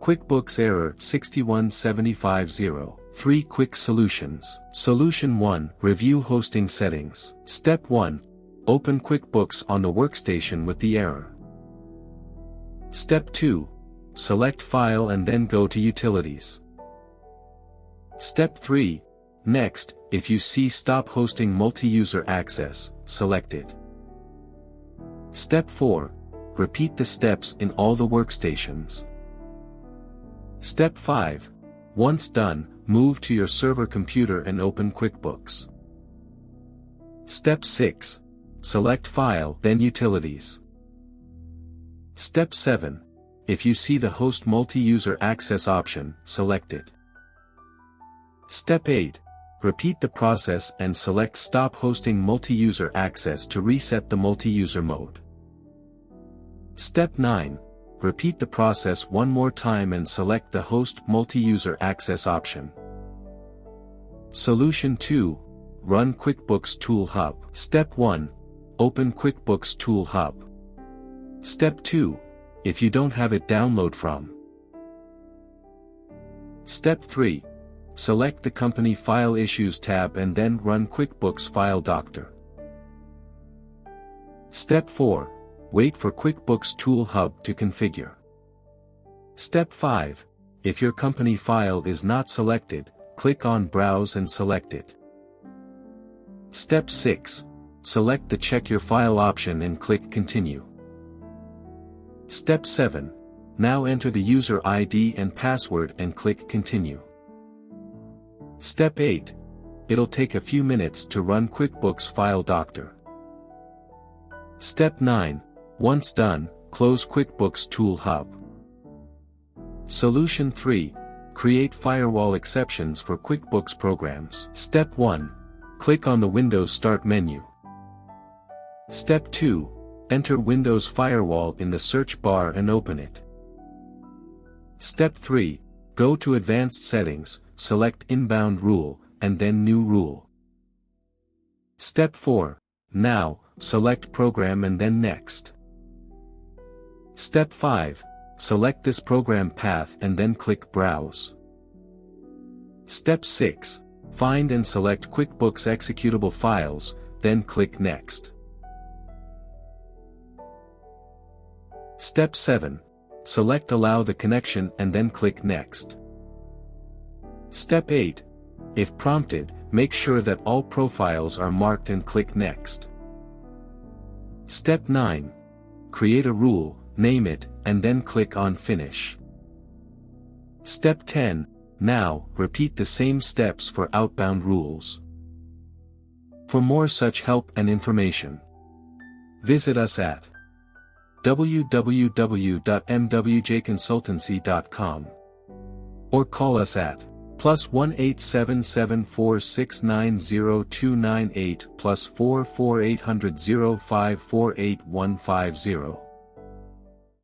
QuickBooks Error 61750. 3 Quick Solutions. Solution 1. Review hosting settings. Step 1. Open QuickBooks on the workstation with the error. Step 2. Select File and then go to Utilities. Step 3. Next, if you see Stop Hosting Multi-User Access, select it. Step 4. Repeat the steps in all the workstations. Step 5. Once done, move to your server computer and open QuickBooks. Step 6. Select File, then Utilities. Step 7. If you see the Host Multi-User Access option, select it. Step 8. Repeat the process and select Stop Hosting Multi-User Access to reset the multi-user mode. Step 9. Repeat the process one more time and select the Host Multi-User Access option. Solution 2. Run QuickBooks Tool Hub. Step 1. Open QuickBooks Tool Hub. Step 2. If you don't have it, download from. Step 3. Select the Company File Issues tab and then run QuickBooks File Doctor. Step 4. Wait for QuickBooks Tool Hub to configure. Step 5. If your company file is not selected, click on Browse and select it. Step 6. Select the Check Your File option and click Continue. Step 7. Now enter the user ID and password and click Continue. Step 8. It'll take a few minutes to run QuickBooks File Doctor. Step 9. Once done, close QuickBooks Tool Hub. Solution 3. Create firewall exceptions for QuickBooks programs. Step 1. Click on the Windows Start menu. Step 2. Enter Windows Firewall in the search bar and open it. Step 3. Go to Advanced Settings, select Inbound Rule, and then New Rule. Step 4. Now, select Program and then Next. Step 5. Select this program path and then click Browse. Step 6. Find and select QuickBooks executable files, then click Next. Step 7. Select Allow the connection and then click Next. Step 8. If prompted, make sure that all profiles are marked and click Next. Step 9. Create a rule, name it, and then click on Finish. Step 10. Now, repeat the same steps for outbound rules. For more such help and information, visit us at www.mwjconsultancy.com or call us at +1 87746902298 +44800 0548 150.